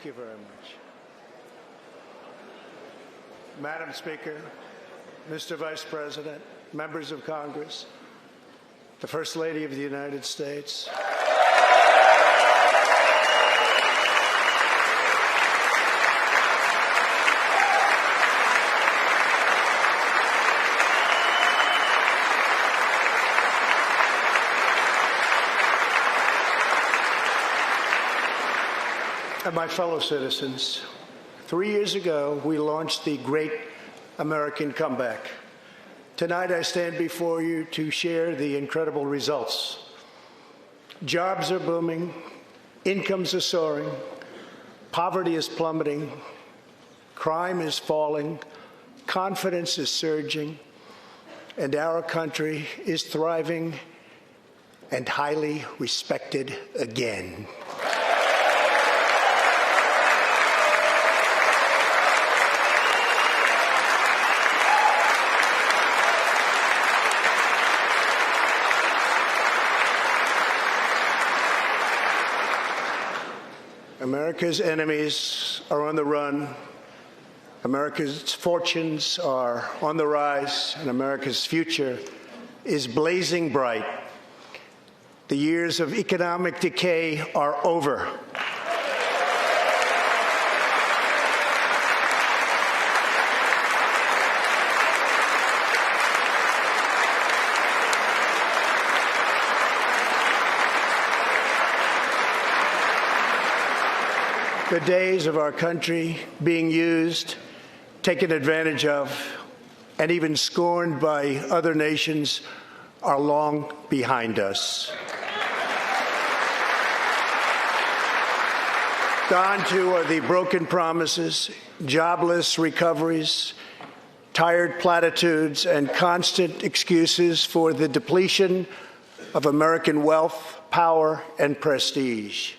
Thank you very much. Madam Speaker, Mr. Vice President, members of Congress, the First Lady of the United States. And my fellow citizens, 3 years ago, we launched the Great American Comeback. Tonight, I stand before you to share the incredible results. Jobs are booming, incomes are soaring, poverty is plummeting, crime is falling, confidence is surging, and our country is thriving and highly respected again. America's enemies are on the run, America's fortunes are on the rise, and America's future is blazing bright. The years of economic decay are over. The days of our country being used, taken advantage of, and even scorned by other nations are long behind us. Gone too are the broken promises, jobless recoveries, tired platitudes, and constant excuses for the depletion of American wealth, power, and prestige.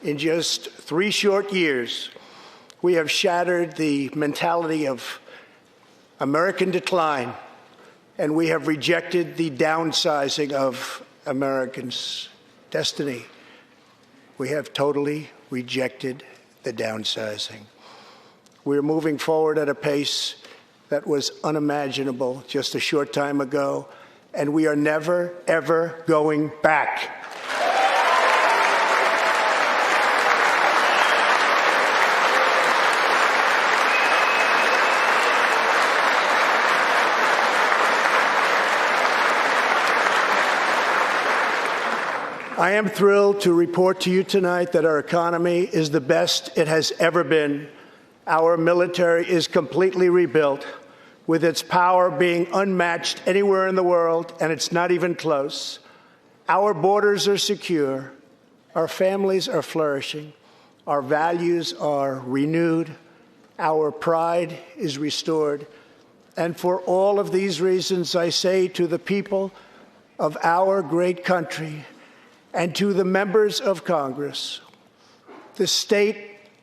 In just 3 short years, we have shattered the mentality of American decline, and we have rejected the downsizing of Americans' destiny. We have totally rejected the downsizing. We're moving forward at a pace that was unimaginable just a short time ago, and we are never, ever going back. I am thrilled to report to you tonight that our economy is the best it has ever been. Our military is completely rebuilt, with its power being unmatched anywhere in the world, and it's not even close. Our borders are secure. Our families are flourishing. Our values are renewed. Our pride is restored. And for all of these reasons, I say to the people of our great country, and to the members of Congress, the state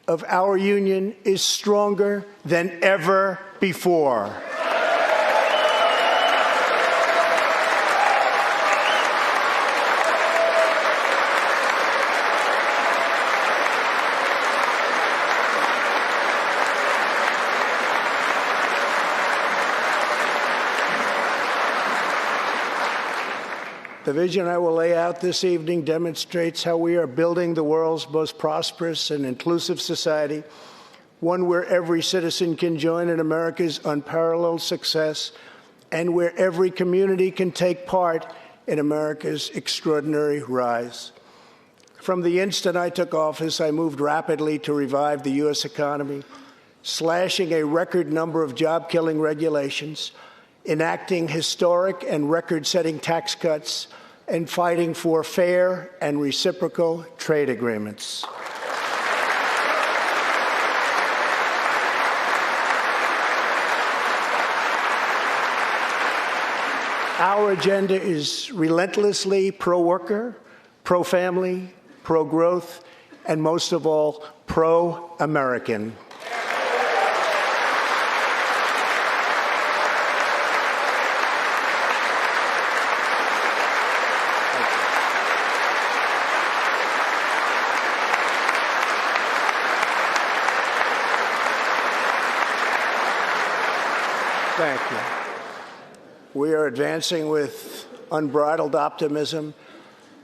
of our union is stronger than ever before. The vision I will lay out this evening demonstrates how we are building the world's most prosperous and inclusive society, one where every citizen can join in America's unparalleled success, and where every community can take part in America's extraordinary rise. From the instant I took office, I moved rapidly to revive the U.S. economy, slashing a record number of job-killing regulations, enacting historic and record-setting tax cuts, and fighting for fair and reciprocal trade agreements. Our agenda is relentlessly pro-worker, pro-family, pro-growth, and most of all, pro-American. Thank you. We are advancing with unbridled optimism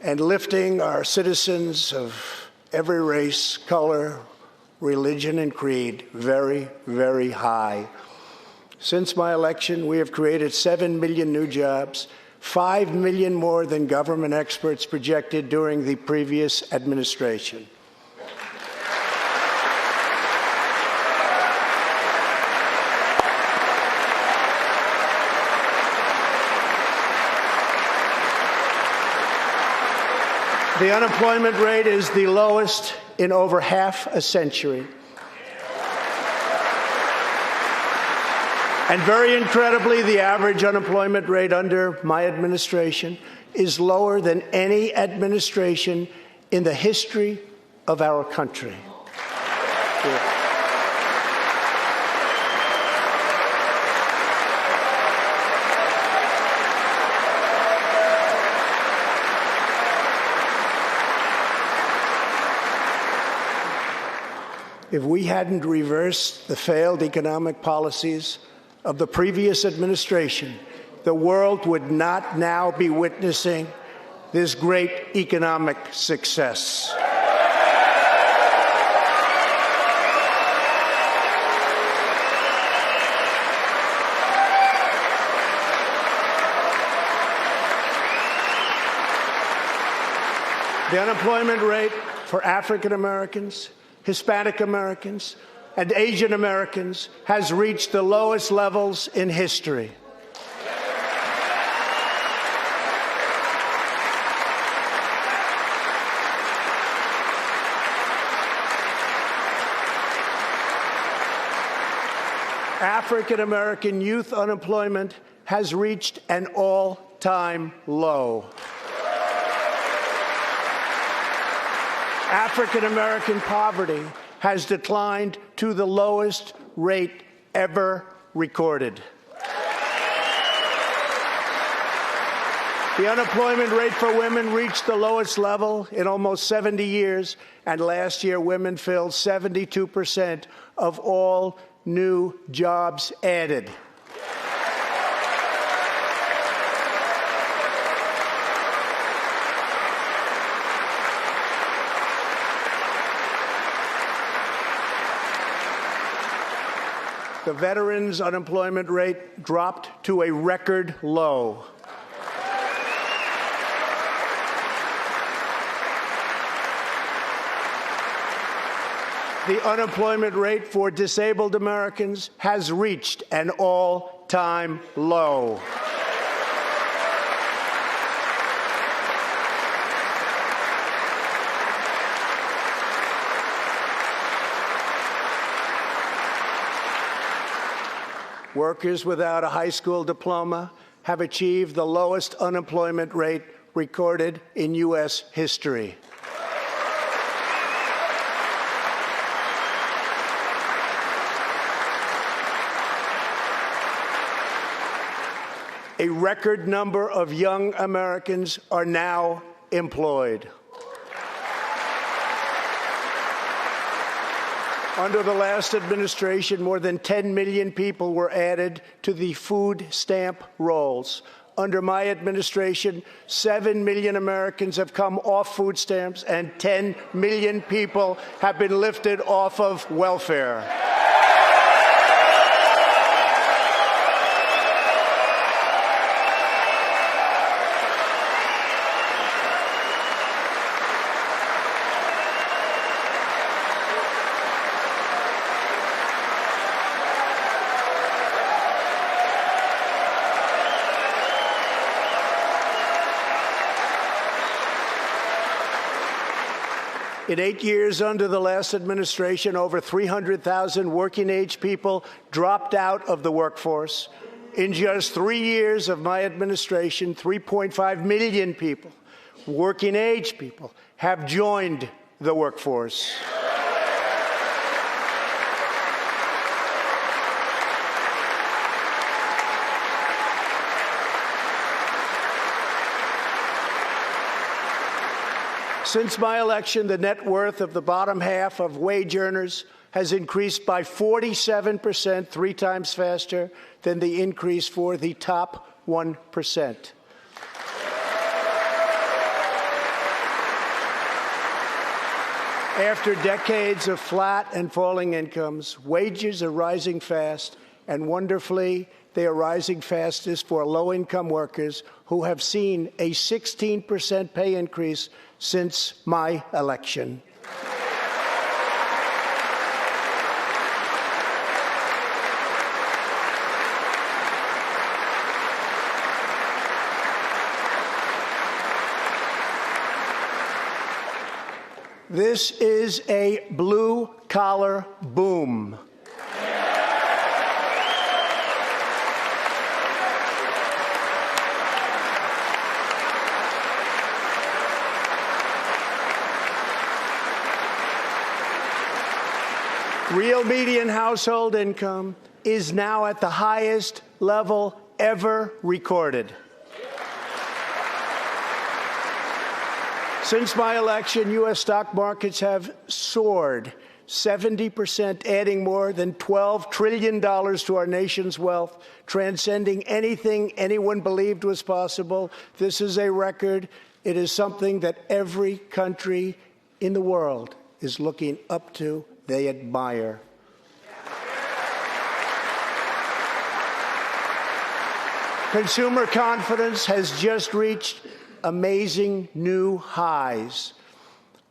and lifting our citizens of every race, color, religion, and creed very, very high. Since my election, we have created 7 million new jobs, 5 million more than government experts projected during the previous administration. The unemployment rate is the lowest in over half a century. And very incredibly, the average unemployment rate under my administration is lower than any administration in the history of our country. Yeah. If we hadn't reversed the failed economic policies of the previous administration, the world would not now be witnessing this great economic success. The unemployment rate for African Americans, Hispanic Americans, and Asian Americans has reached the lowest levels in history. African American youth unemployment has reached an all-time low. African American poverty has declined to the lowest rate ever recorded. The unemployment rate for women reached the lowest level in almost 70 years, and last year women filled 72% of all new jobs added. The veterans' unemployment rate dropped to a record low. The unemployment rate for disabled Americans has reached an all-time low. Workers without a high school diploma have achieved the lowest unemployment rate recorded in U.S. history. A record number of young Americans are now employed. Under the last administration, more than 10 million people were added to the food stamp rolls. Under my administration, 7 million Americans have come off food stamps, and 10 million people have been lifted off of welfare. In 8 years under the last administration, over 300,000 working-age people dropped out of the workforce. In just 3 years of my administration, 3.5 million people, working-age people, have joined the workforce. Since my election, the net worth of the bottom half of wage earners has increased by 47%, 3 times faster than the increase for the top 1%. After decades of flat and falling incomes, wages are rising fast, and wonderfully, they are rising fastest for low-income workers who have seen a 16% pay increase since my election. This is a blue-collar boom. Real median household income is now at the highest level ever recorded. Since my election, U.S. stock markets have soared 70%, adding more than $12 trillion to our nation's wealth, transcending anything anyone believed was possible. This is a record. It is something that every country in the world is looking up to. They admire. Consumer confidence has just reached amazing new highs.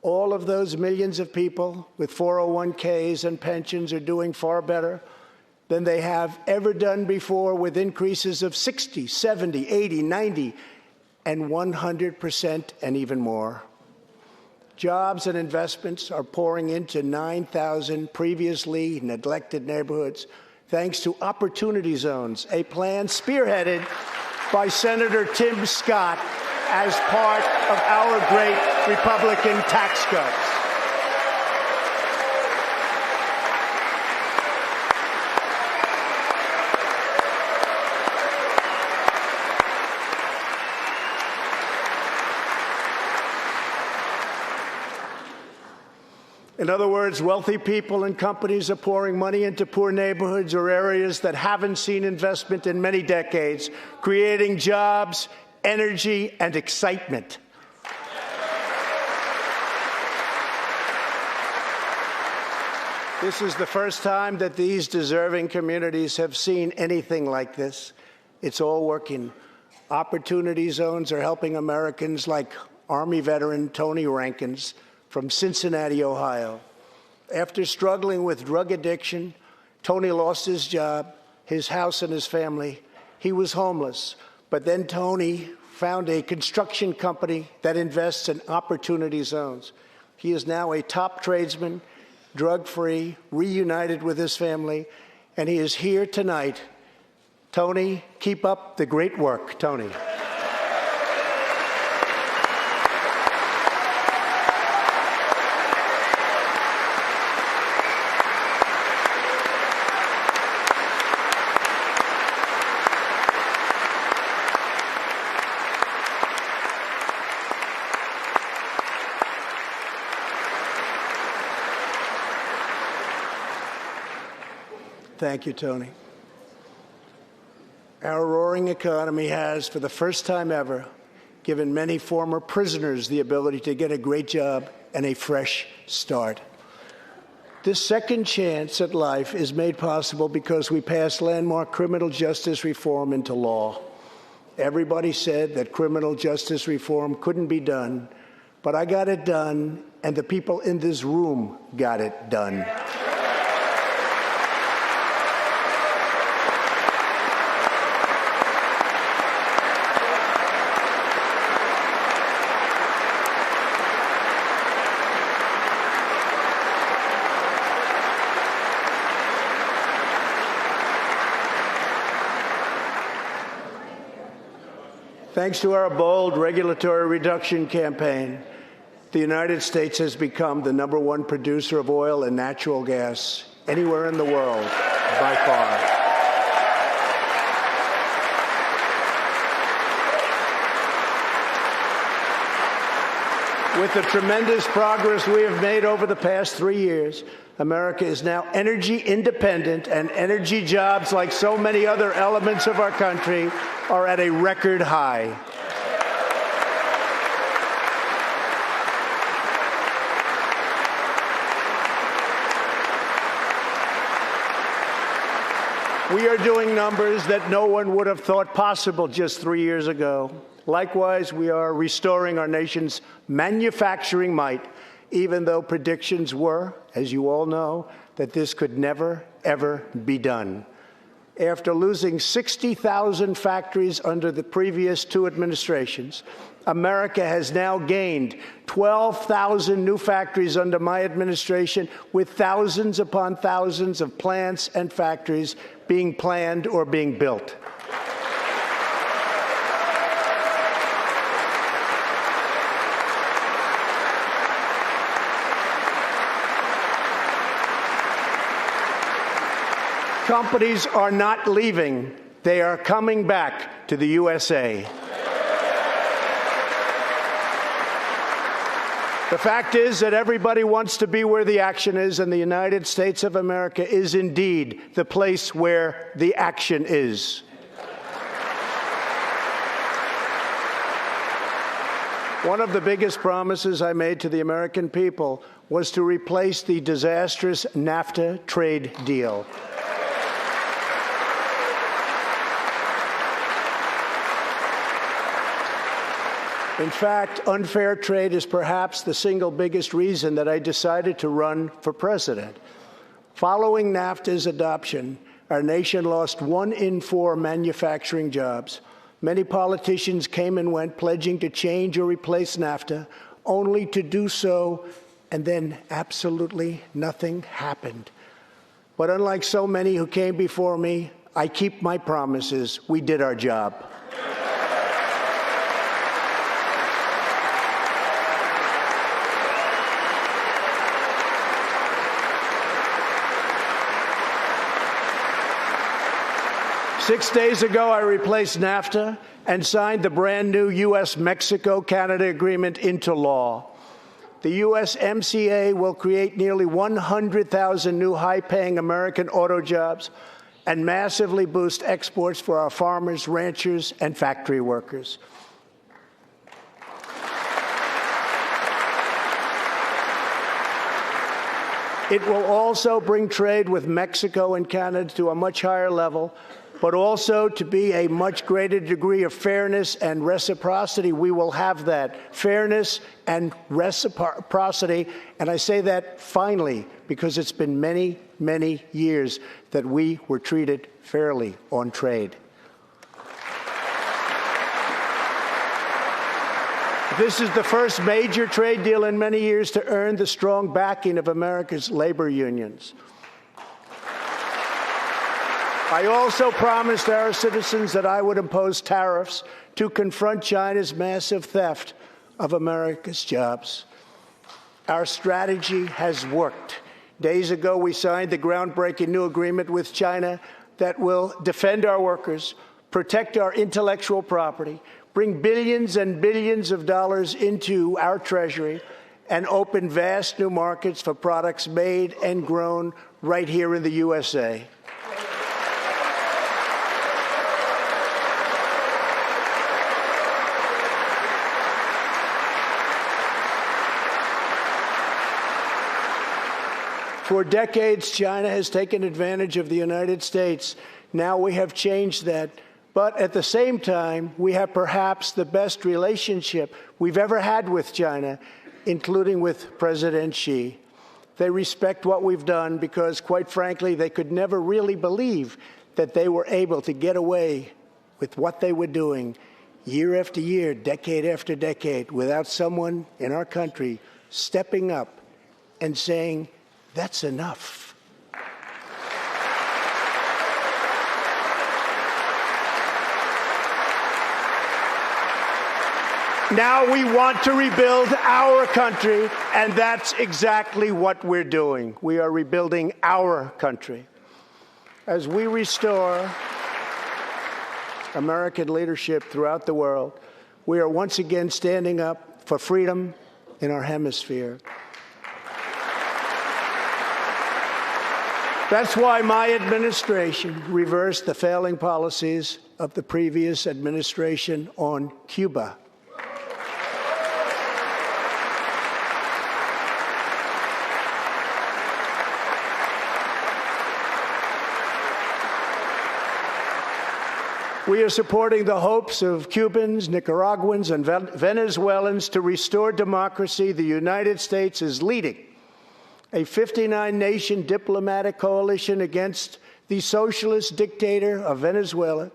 All of those millions of people with 401ks and pensions are doing far better than they have ever done before, with increases of 60, 70, 80, 90, and 100% and even more. Jobs and investments are pouring into 9,000 previously neglected neighborhoods, thanks to Opportunity Zones, a plan spearheaded by Senator Tim Scott as part of our great Republican tax cuts. In other words, wealthy people and companies are pouring money into poor neighborhoods or areas that haven't seen investment in many decades, creating jobs, energy, and excitement. This is the first time that these deserving communities have seen anything like this. It's all working. Opportunity Zones are helping Americans like Army veteran Tony Rankins from Cincinnati, Ohio. After struggling with drug addiction, Tony lost his job, his house, and his family. He was homeless. But then Tony found a construction company that invests in Opportunity Zones. He is now a top tradesman, drug-free, reunited with his family, and he is here tonight. Tony, keep up the great work, Tony. Thank you, Tony. Our roaring economy has, for the first time ever, given many former prisoners the ability to get a great job and a fresh start. This second chance at life is made possible because we passed landmark criminal justice reform into law. Everybody said that criminal justice reform couldn't be done, but I got it done, and the people in this room got it done. Thanks to our bold regulatory reduction campaign, the United States has become the #1 producer of oil and natural gas anywhere in the world, by far. With the tremendous progress we have made over the past 3 years, America is now energy independent, and energy jobs, like so many other elements of our country, are at a record high. We are doing numbers that no one would have thought possible just 3 years ago. Likewise, we are restoring our nation's manufacturing might, even though predictions were, as you all know, that this could never, ever be done. After losing 60,000 factories under the previous two administrations, America has now gained 12,000 new factories under my administration, with thousands upon thousands of plants and factories being planned or being built. Companies are not leaving. They are coming back to the USA. The fact is that everybody wants to be where the action is, and the United States of America is indeed the place where the action is. One of the biggest promises I made to the American people was to replace the disastrous NAFTA trade deal. In fact, unfair trade is perhaps the single biggest reason that I decided to run for president. Following NAFTA's adoption, our nation lost 1 in 4 manufacturing jobs. Many politicians came and went, pledging to change or replace NAFTA, only to do so, and then absolutely nothing happened. But unlike so many who came before me, I keep my promises. We did our job. 6 days ago, I replaced NAFTA and signed the brand new U.S.-Mexico-Canada agreement into law. The USMCA will create nearly 100,000 new high-paying American auto jobs and massively boost exports for our farmers, ranchers, and factory workers. It will also bring trade with Mexico and Canada to a much higher level, but also to be a much greater degree of fairness and reciprocity. We will have that fairness and reciprocity, and I say that finally because it's been many, many years that we were treated fairly on trade. This is the first major trade deal in many years to earn the strong backing of America's labor unions. I also promised our citizens that I would impose tariffs to confront China's massive theft of America's jobs. Our strategy has worked. Days ago, we signed the groundbreaking new agreement with China that will defend our workers, protect our intellectual property, bring billions and billions of dollars into our treasury, and open vast new markets for products made and grown right here in the USA. For decades, China has taken advantage of the United States. Now we have changed that. But at the same time, we have perhaps the best relationship we've ever had with China, including with President Xi. They respect what we've done because, quite frankly, they could never really believe that they were able to get away with what they were doing year after year, decade after decade, without someone in our country stepping up and saying, "That's enough." Now we want to rebuild our country, and that's exactly what we're doing. We are rebuilding our country. As we restore American leadership throughout the world, we are once again standing up for freedom in our hemisphere. That's why my administration reversed the failing policies of the previous administration on Cuba. We are supporting the hopes of Cubans, Nicaraguans, and Venezuelans to restore democracy. The United States is leading a 59-nation diplomatic coalition against the socialist dictator of Venezuela,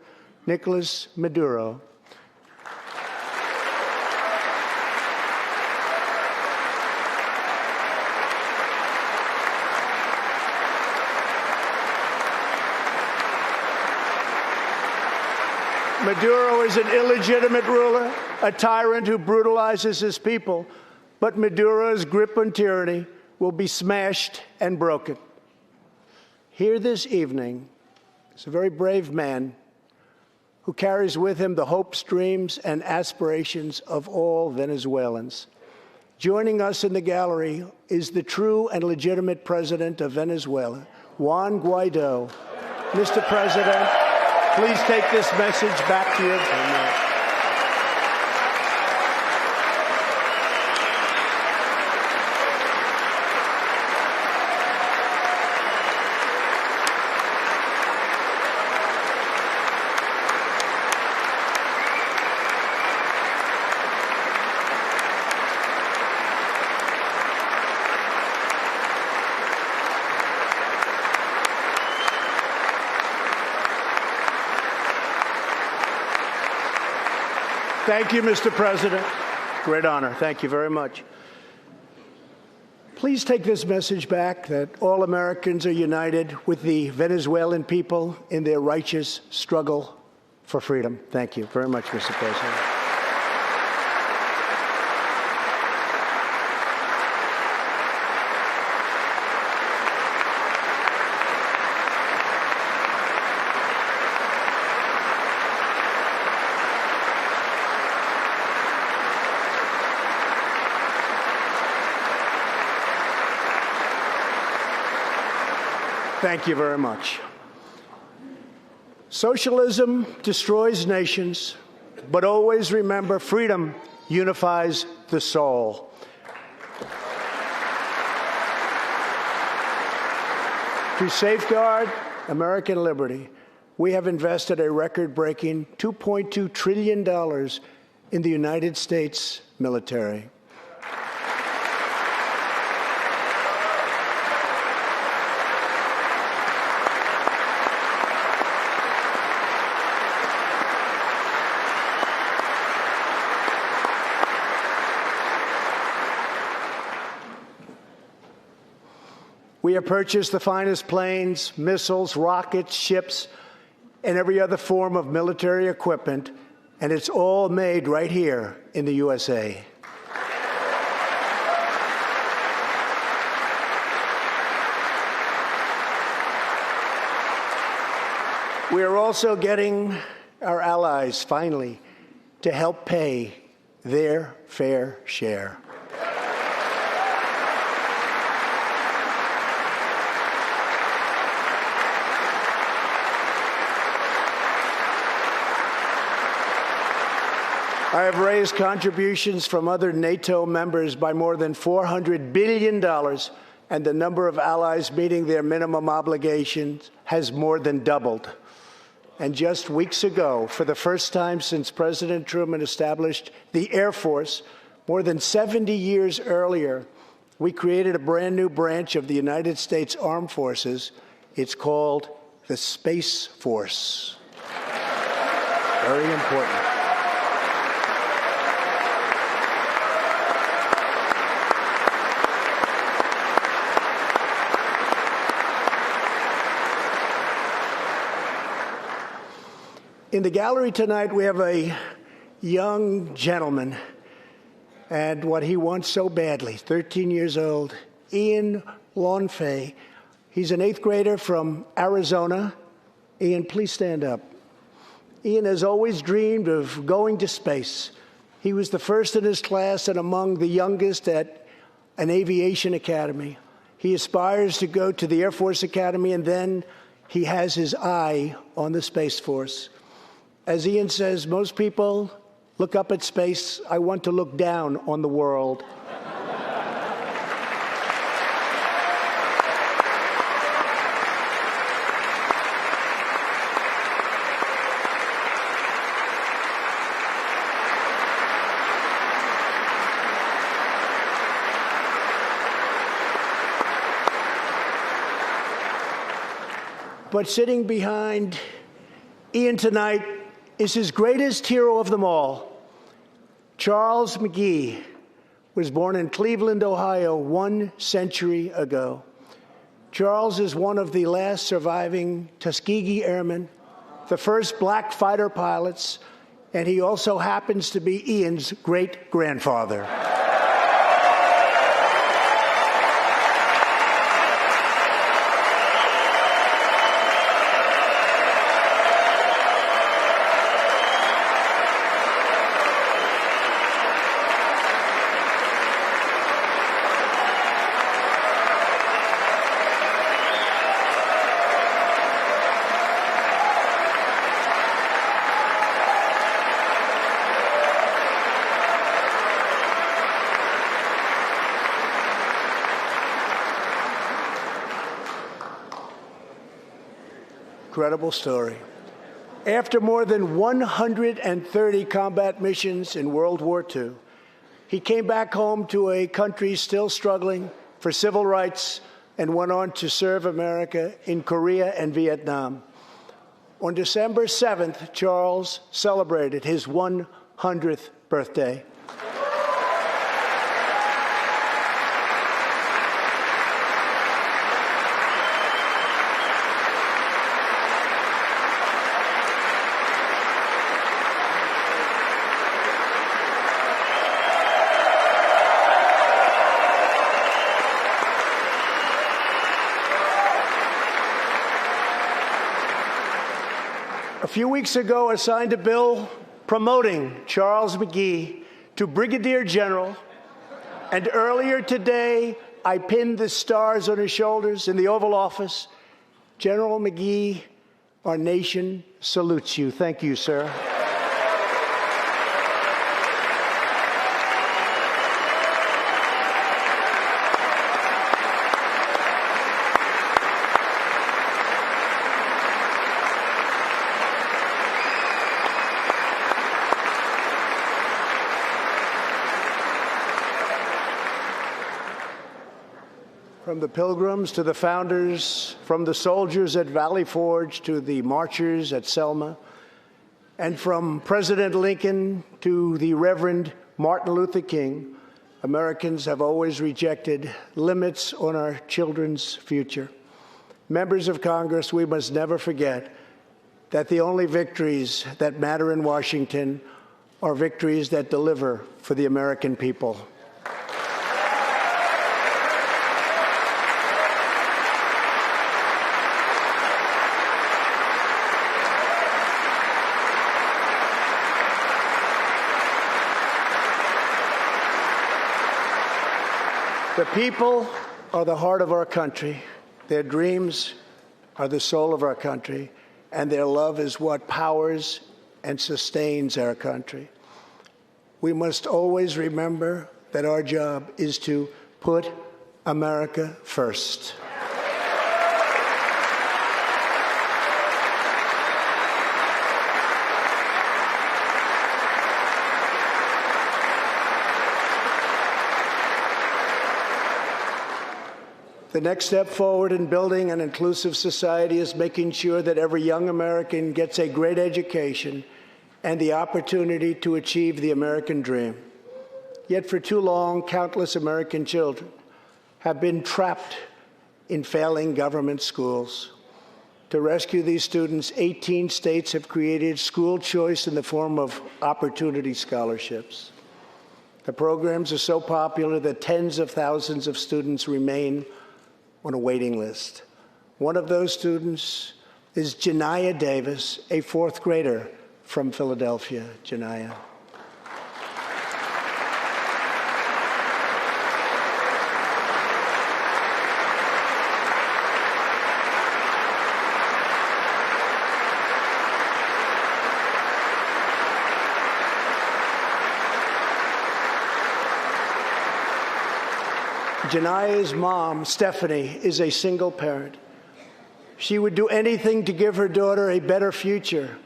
Nicolas Maduro. Maduro is an illegitimate ruler, a tyrant who brutalizes his people, but Maduro's grip on tyranny will be smashed and broken. Here this evening is a very brave man who carries with him the hopes, dreams, and aspirations of all Venezuelans. Joining us in the gallery is the true and legitimate president of Venezuela, Juan Guaido. Mr. President, please take this message back to your family. Thank you, Mr. President. Great honor. Thank you very much. Please take this message back that all Americans are united with the Venezuelan people in their righteous struggle for freedom. Thank you very much, Mr. President. Thank you very much. Socialism destroys nations, but always remember, freedom unifies the soul. To safeguard American liberty, we have invested a record-breaking $2.2 trillion in the United States military. We have purchased the finest planes, missiles, rockets, ships, and every other form of military equipment, and it's all made right here in the USA. We are also getting our allies, finally, to help pay their fair share. I have raised contributions from other NATO members by more than $400 billion, and the number of allies meeting their minimum obligations has more than doubled. And just weeks ago, for the first time since President Truman established the Air Force, more than 70 years earlier, we created a brand new branch of the United States Armed Forces. It's called the Space Force. Very important. In the gallery tonight, we have a young gentleman, and what he wants so badly, 13 years old, Ian Lawnfay. He's an 8th grader from Arizona. Ian, please stand up. Ian has always dreamed of going to space. He was the first in his class and among the youngest at an aviation academy. He aspires to go to the Air Force Academy, and then he has his eye on the Space Force. As Ian says, most people look up at space. I want to look down on the world. But sitting behind Ian tonight is his greatest hero of them all. Charles McGee was born in Cleveland, Ohio, 1 century ago. Charles is one of the last surviving Tuskegee Airmen, the first black fighter pilots, and he also happens to be Ian's great-grandfather. Incredible story. After more than 130 combat missions in World War II, he came back home to a country still struggling for civil rights and went on to serve America in Korea and Vietnam. On December 7th, Charles celebrated his 100th birthday. A few weeks ago, I signed a bill promoting Charles McGee to Brigadier General, and earlier today, I pinned the stars on his shoulders in the Oval Office. General McGee, our nation salutes you. Thank you, sir. From the Pilgrims to the founders, from the soldiers at Valley Forge to the marchers at Selma, and from President Lincoln to the Reverend Martin Luther King, Americans have always rejected limits on our children's future. Members of Congress, we must never forget that the only victories that matter in Washington are victories that deliver for the American people. The people are the heart of our country. Their dreams are the soul of our country, and their love is what powers and sustains our country. We must always remember that our job is to put America first. The next step forward in building an inclusive society is making sure that every young American gets a great education and the opportunity to achieve the American dream. Yet for too long, countless American children have been trapped in failing government schools. To rescue these students, 18 states have created school choice in the form of opportunity scholarships. The programs are so popular that tens of thousands of students remain on a waiting list. One of those students is Janiyah Davis, a fourth grader from Philadelphia. Janiyah. Janaya's mom, Stephanie, is a single parent. She would do anything to give her daughter a better future.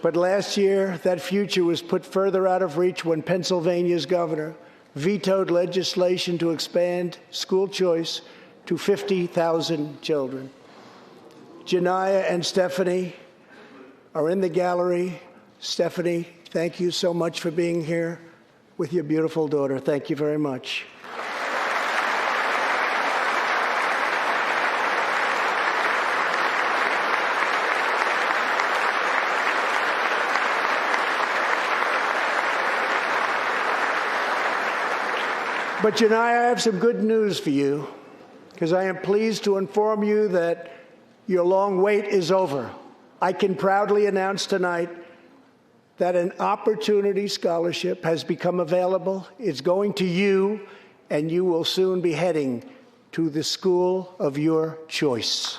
But last year, that future was put further out of reach when Pennsylvania's governor vetoed legislation to expand school choice to 50,000 children. Janaya and Stephanie are in the gallery. Stephanie, thank you so much for being here with your beautiful daughter. Thank you very much. But Janaya, I have some good news for you, because I am pleased to inform you that your long wait is over. I can proudly announce tonight that an opportunity scholarship has become available. It's going to you, and you will soon be heading to the school of your choice.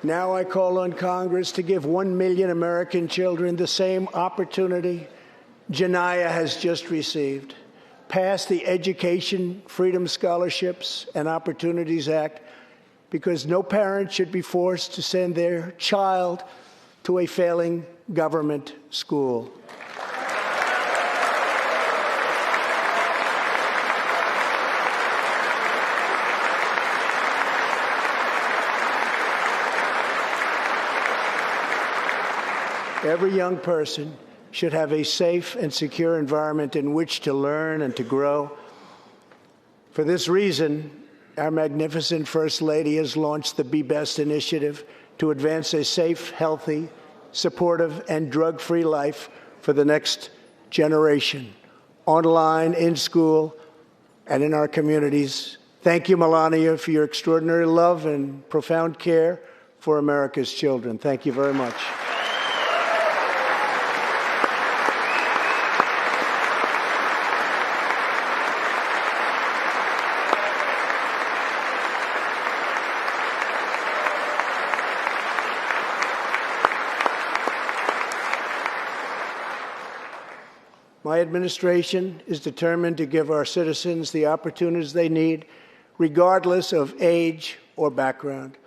Now I call on Congress to give 1 million American children the same opportunity Janaya has just received. Pass the Education Freedom Scholarships and Opportunities Act, because no parent should be forced to send their child to a failing government school. Every young person should have a safe and secure environment in which to learn and to grow. For this reason, our magnificent First Lady has launched the Be Best initiative to advance a safe, healthy, supportive, and drug-free life for the next generation, online, in school, and in our communities. Thank you, Melania, for your extraordinary love and profound care for America's children. Thank you very much. My administration is determined to give our citizens the opportunities they need, regardless of age or background.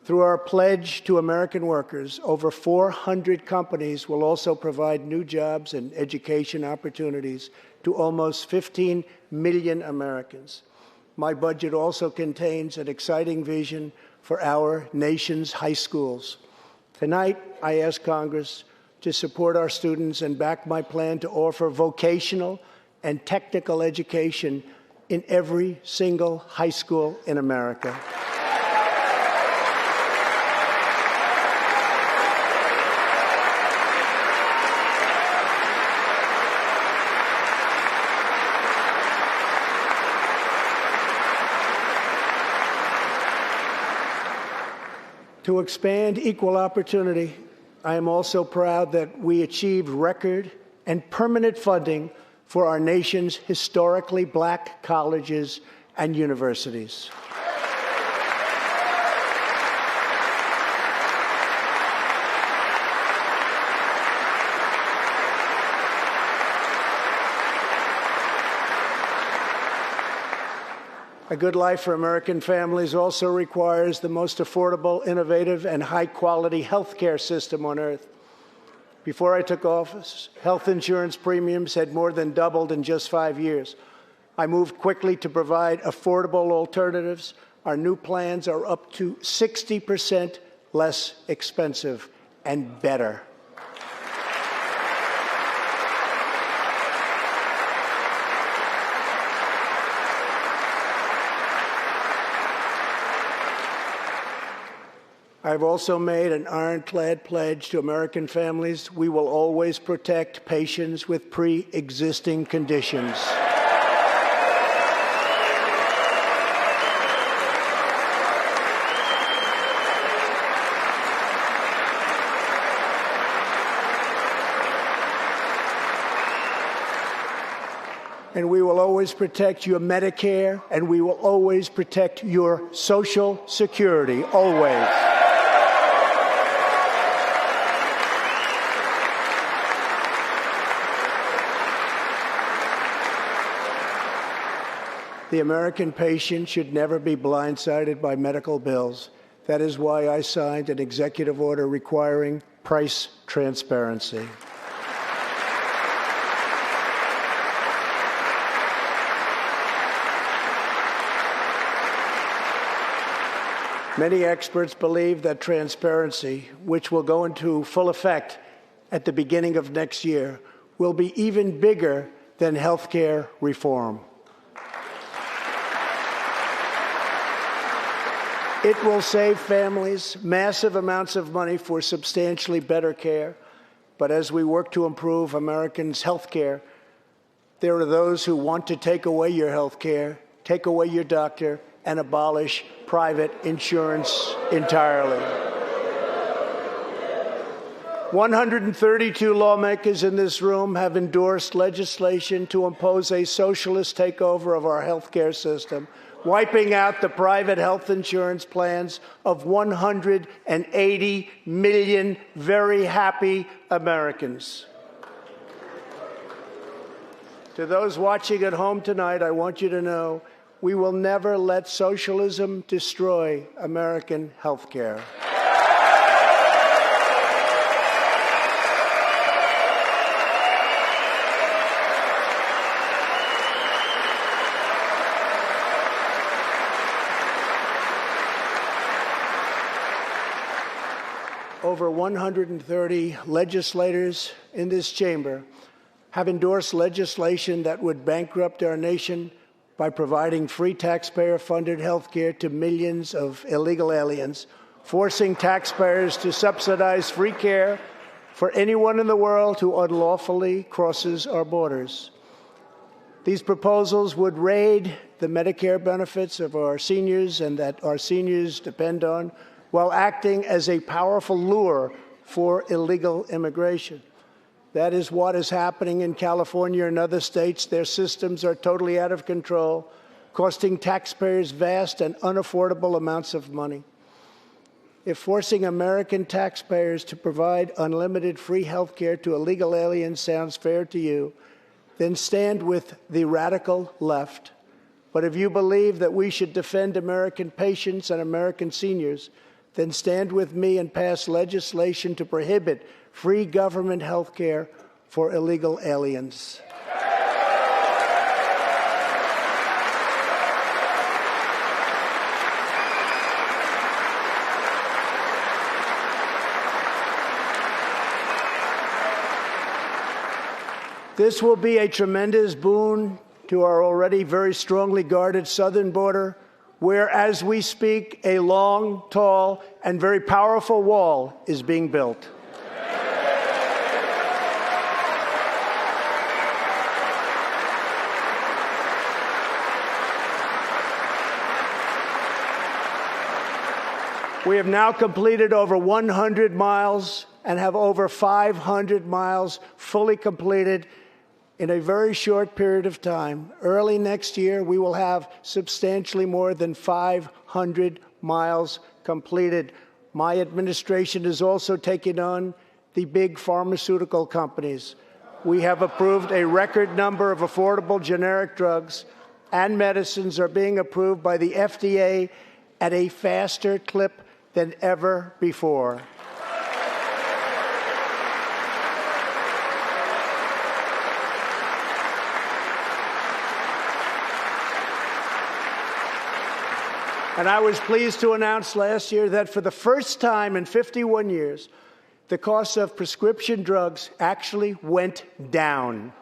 Through our pledge to American workers, over 400 companies will also provide new jobs and education opportunities to almost 15 million Americans. My budget also contains an exciting vision for our nation's high schools. Tonight, I ask Congress to support our students and back my plan to offer vocational and technical education in every single high school in America. To expand equal opportunity, I am also proud that we achieved record and permanent funding for our nation's historically black colleges and universities. A good life for American families also requires the most affordable, innovative, and high-quality health care system on earth. Before I took office, health insurance premiums had more than doubled in just 5 years. I moved quickly to provide affordable alternatives. Our new plans are up to 60% less expensive and better. I've also made an ironclad pledge to American families. We will always protect patients with pre-existing conditions. and we will always protect your Medicare, and we will always protect your Social Security, always. The American patient should never be blindsided by medical bills. That is why I signed an executive order requiring price transparency. Many experts believe that transparency, which will go into full effect at the beginning of next year, will be even bigger than health care reform. It will save families massive amounts of money for substantially better care. But as we work to improve Americans' health care, there are those who want to take away your health care, take away your doctor, and abolish private insurance entirely. 132 lawmakers in this room have endorsed legislation to impose a socialist takeover of our health care system, wiping out the private health insurance plans of 180 million very happy Americans. To those watching at home tonight, I want you to know we will never let socialism destroy American health care. Over 130 legislators in this chamber have endorsed legislation that would bankrupt our nation by providing free taxpayer-funded health care to millions of illegal aliens, forcing taxpayers to subsidize free care for anyone in the world who unlawfully crosses our borders. These proposals would raid the Medicare benefits of our seniors and that our seniors depend on, while acting as a powerful lure for illegal immigration. That is what is happening in California and other states. Their systems are totally out of control, costing taxpayers vast and unaffordable amounts of money. If forcing American taxpayers to provide unlimited free health care to illegal aliens sounds fair to you, then stand with the radical left. But if you believe that we should defend American patients and American seniors, then stand with me and pass legislation to prohibit free government health care for illegal aliens. This will be a tremendous boon to our already very strongly guarded southern border, where, as we speak, a long, tall, and very powerful wall is being built. We have now completed over 100 miles and have over 500 miles fully completed in a very short period of time. Early next year, we will have substantially more than 500 miles completed. My administration is also taking on the big pharmaceutical companies. We have approved a record number of affordable generic drugs, and medicines are being approved by the FDA at a faster clip than ever before. And I was pleased to announce last year that for the first time in 51 years, the cost of prescription drugs actually went down.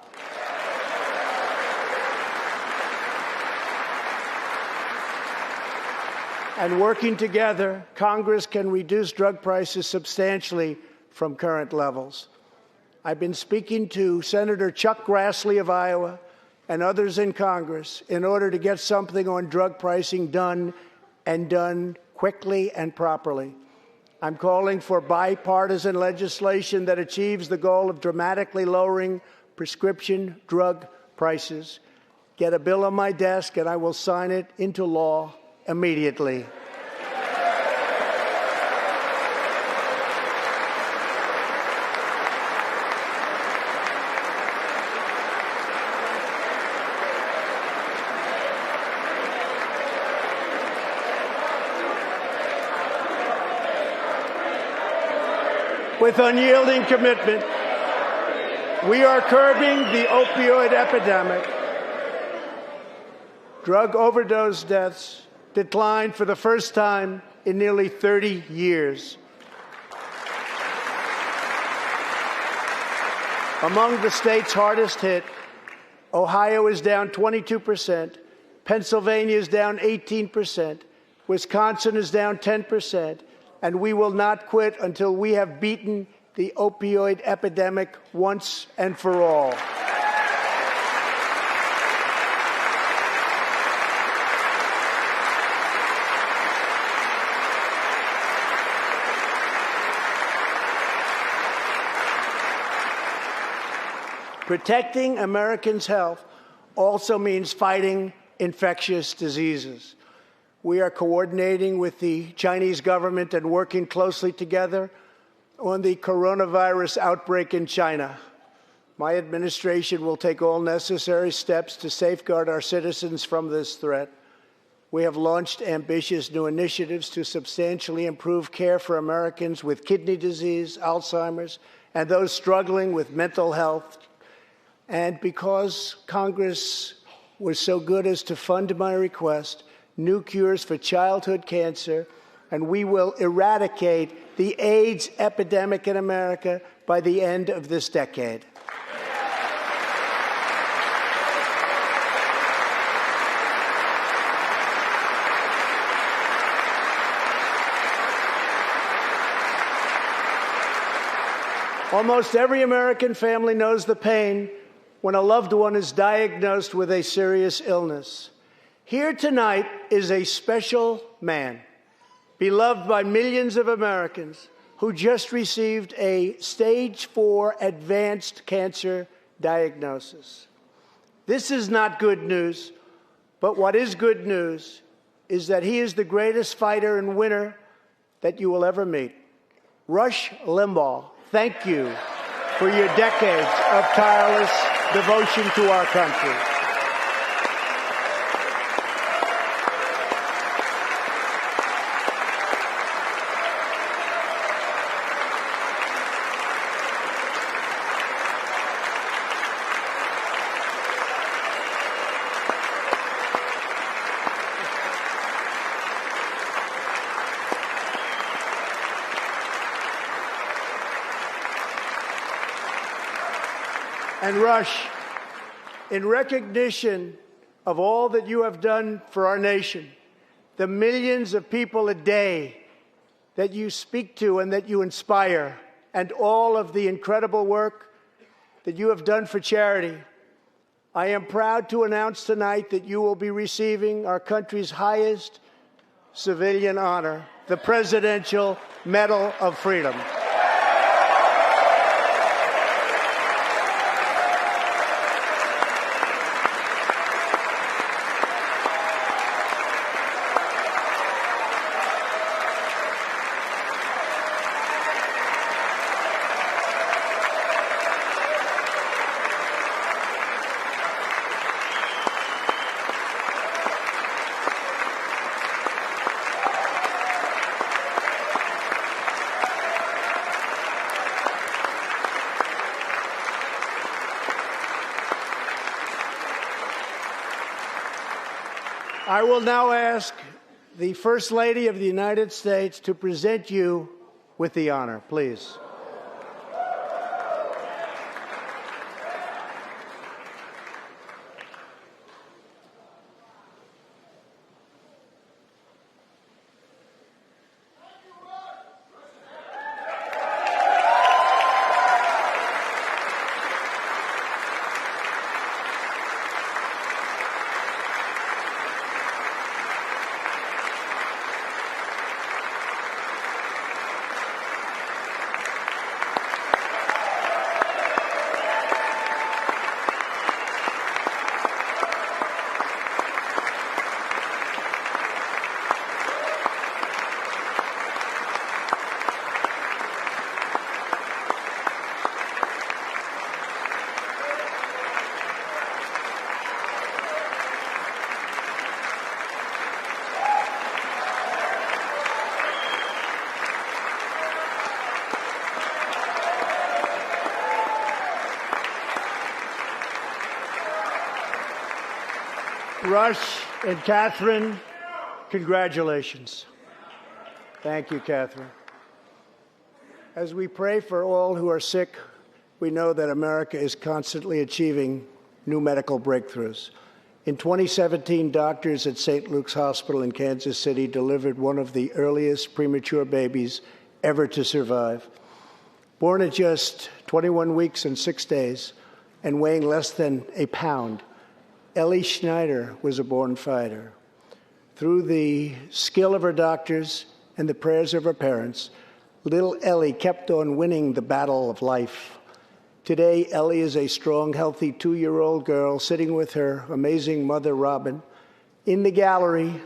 And working together, Congress can reduce drug prices substantially from current levels. I've been speaking to Senator Chuck Grassley of Iowa and others in Congress in order to get something on drug pricing done, and done quickly and properly. I'm calling for bipartisan legislation that achieves the goal of dramatically lowering prescription drug prices. get a bill on my desk, and I will sign it into law immediately. With unyielding commitment, we are curbing the opioid epidemic. Drug overdose deaths declined for the first time in nearly 30 years. Among the states hardest hit, Ohio is down 22%, Pennsylvania is down 18%, Wisconsin is down 10%, and we will not quit until we have beaten the opioid epidemic once and for all. Protecting Americans' health also means fighting infectious diseases. We are coordinating with the Chinese government and working closely together on the coronavirus outbreak in China. My administration will take all necessary steps to safeguard our citizens from this threat. We have launched ambitious new initiatives to substantially improve care for Americans with kidney disease, Alzheimer's, and those struggling with mental health. And because Congress was so good as to fund my request, new cures for childhood cancer, and we will eradicate the AIDS epidemic in America by the end of this decade. Almost every American family knows the pain when a loved one is diagnosed with a serious illness. Here tonight is a special man, beloved by millions of Americans, who just received a stage 4 advanced cancer diagnosis. This is not good news, but what is good news is that he is the greatest fighter and winner that you will ever meet. Rush Limbaugh, thank you for your decades of tireless devotion to our country. And Rush, in recognition of all that you have done for our nation, the millions of people a day that you speak to and that you inspire, and all of the incredible work that you have done for charity, I am proud to announce tonight that you will be receiving our country's highest civilian honor, the Presidential Medal of Freedom. I will now ask the First Lady of the United States to present you with the honor, please. Rush and Catherine, congratulations. Thank you, Catherine. As we pray for all who are sick, we know that America is constantly achieving new medical breakthroughs. In 2017, doctors at St. Luke's Hospital in Kansas City delivered one of the earliest premature babies ever to survive. Born at just 21 weeks and 6 days and weighing less than a pound, Ellie Schneider was a born fighter. Through the skill of her doctors and the prayers of her parents, little Ellie kept on winning the battle of life. Today, Ellie is a strong, healthy 2-year-old girl sitting with her amazing mother, Robin. In the gallery,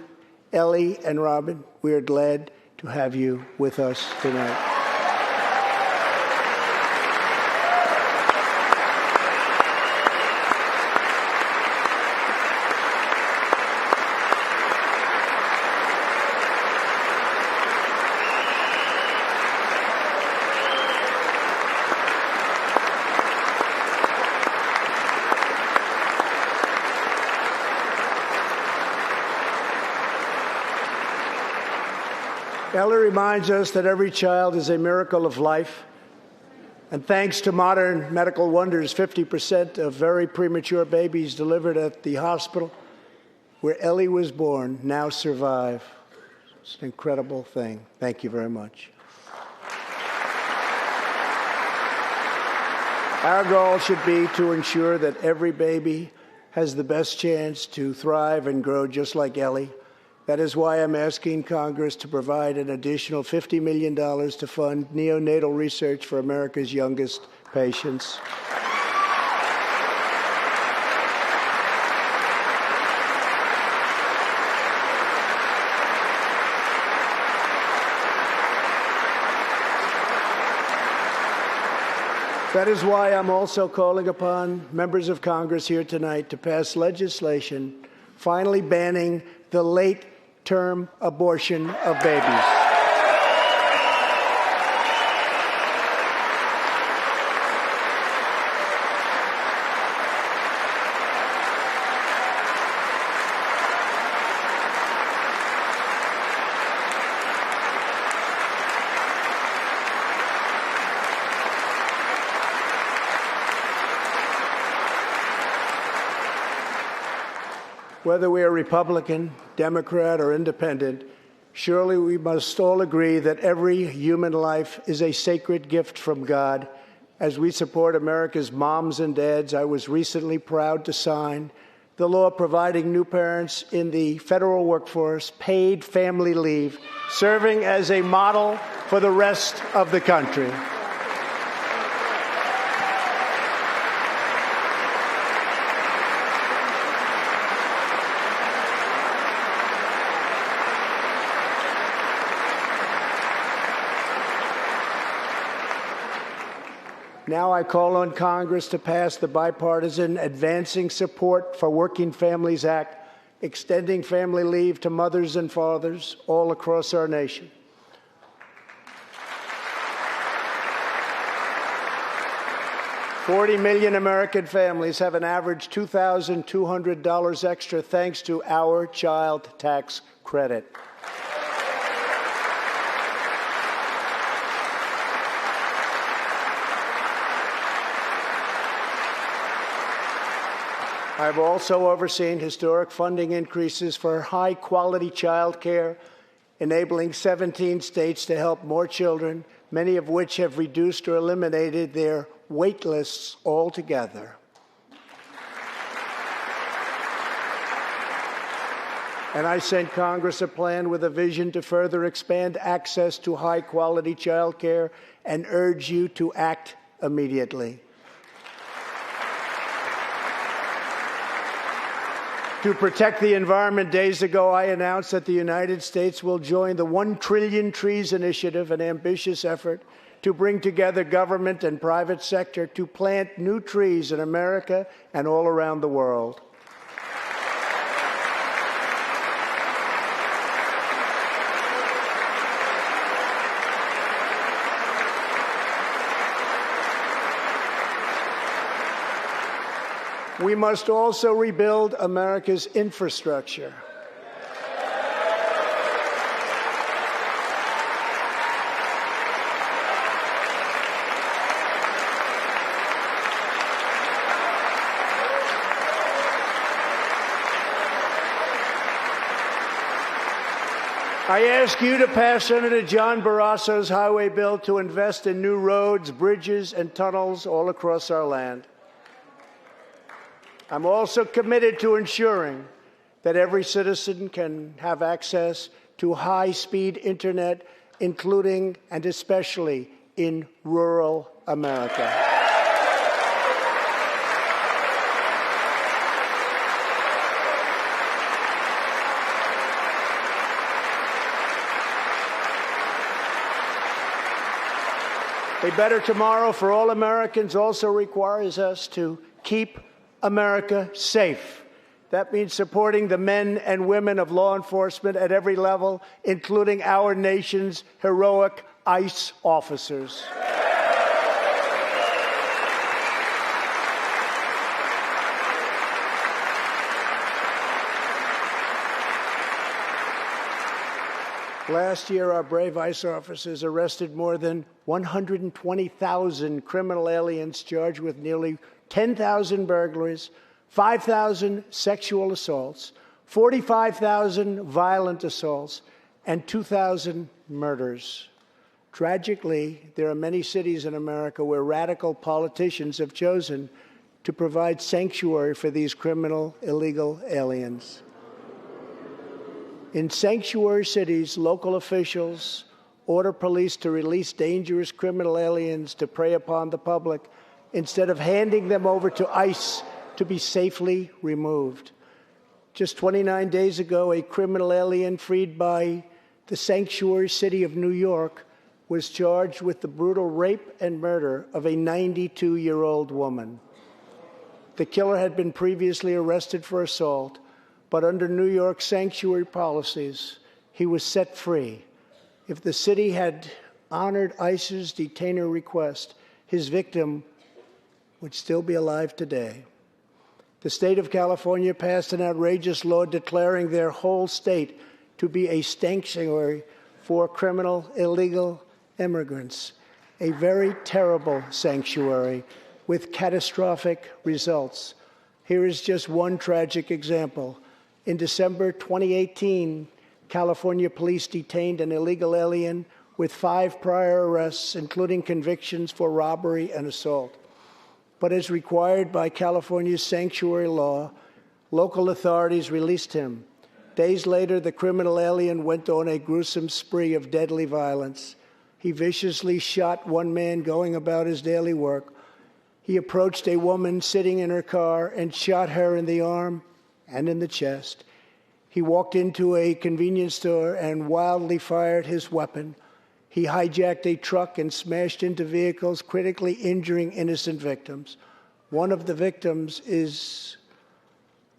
Ellie and Robin, we are glad to have you with us tonight. Ellie reminds us that every child is a miracle of life. And thanks to modern medical wonders, 50% of very premature babies delivered at the hospital where Ellie was born now survive. It's an incredible thing. Thank you very much. Our goal should be to ensure that every baby has the best chance to thrive and grow just like Ellie. That is why I'm asking Congress to provide an additional $50 million to fund neonatal research for America's youngest patients. That is why I'm also calling upon members of Congress here tonight to pass legislation finally banning the late-term abortion of babies. Whether we are Republican, Democrat, or Independent, surely we must all agree that every human life is a sacred gift from God. As we support America's moms and dads, I was recently proud to sign the law providing new parents in the federal workforce paid family leave, serving as a model for the rest of the country. Now I call on Congress to pass the bipartisan Advancing Support for Working Families Act, extending family leave to mothers and fathers all across our nation. $40 million American families have an average $2,200 extra thanks to our child tax credit. I've also overseen historic funding increases for high-quality child care, enabling 17 states to help more children, many of which have reduced or eliminated their wait lists altogether. And I sent Congress a plan with a vision to further expand access to high-quality child care and urge you to act immediately. To protect the environment, days ago I announced that the United States will join the 1 Trillion Trees Initiative, an ambitious effort to bring together government and private sector to plant new trees in America and all around the world. We must also rebuild America's infrastructure. I ask you to pass Senator John Barrasso's highway bill to invest in new roads, bridges, and tunnels all across our land. I'm also committed to ensuring that every citizen can have access to high-speed internet, including and especially in rural America. A better tomorrow for all Americans also requires us to keep America safe. That means supporting the men and women of law enforcement at every level, including our nation's heroic ICE officers. Last year, our brave ICE officers arrested more than 120,000 criminal aliens charged with nearly 10,000 burglaries, 5,000 sexual assaults, 45,000 violent assaults, and 2,000 murders. Tragically, there are many cities in America where radical politicians have chosen to provide sanctuary for these criminal illegal aliens. In sanctuary cities, local officials order police to release dangerous criminal aliens to prey upon the public instead of handing them over to ICE to be safely removed. Just 29 days ago, a criminal alien freed by the sanctuary city of New York was charged with the brutal rape and murder of a 92-year-old woman. The killer had been previously arrested for assault, but under New York's sanctuary policies, he was set free. If the city had honored ICE's detainer request, his victim would still be alive today. The state of California passed an outrageous law declaring their whole state to be a sanctuary for criminal illegal immigrants, a very terrible sanctuary with catastrophic results. Here is just one tragic example. In December 2018, California police detained an illegal alien with 5 prior arrests, including convictions for robbery and assault. But as required by California's sanctuary law, local authorities released him. Days later, the criminal alien went on a gruesome spree of deadly violence. He viciously shot one man going about his daily work. He approached a woman sitting in her car and shot her in the arm and in the chest. He walked into a convenience store and wildly fired his weapon. He hijacked a truck and smashed into vehicles, critically injuring innocent victims. One of the victims is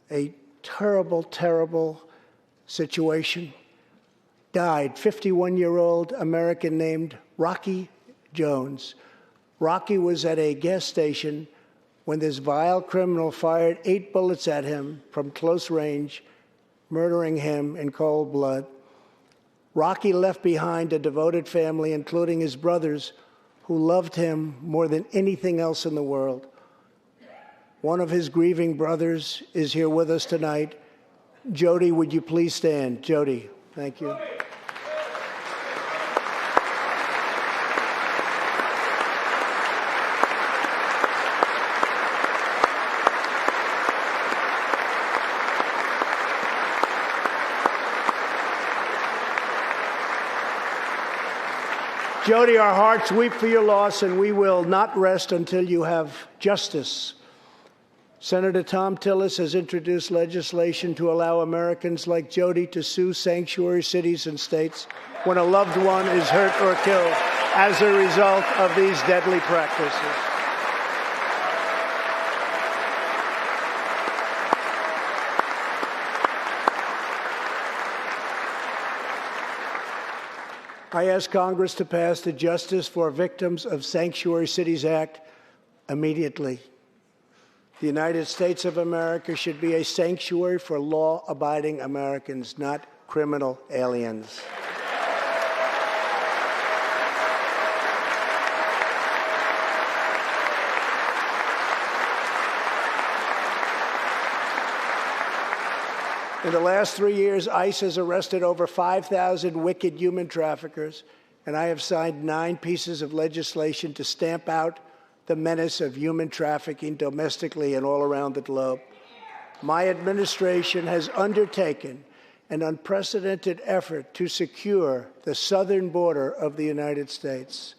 a terrible, terrible situation. Died, 51-year-old American named Rocky Jones. Rocky was at a gas station when this vile criminal fired 8 bullets at him from close range, murdering him in cold blood. Rocky left behind a devoted family, including his brothers, who loved him more than anything else in the world. One of his grieving brothers is here with us tonight. Jody, would you please stand? Jody, thank you. Jody, our hearts weep for your loss, and we will not rest until you have justice. Senator Tom Tillis has introduced legislation to allow Americans like Jody to sue sanctuary cities and states when a loved one is hurt or killed as a result of these deadly practices. I ask Congress to pass the Justice for Victims of Sanctuary Cities Act immediately. The United States of America should be a sanctuary for law-abiding Americans, not criminal aliens. In the last 3 years, ICE has arrested over 5,000 wicked human traffickers, and I have signed 9 pieces of legislation to stamp out the menace of human trafficking domestically and all around the globe. My administration has undertaken an unprecedented effort to secure the southern border of the United States.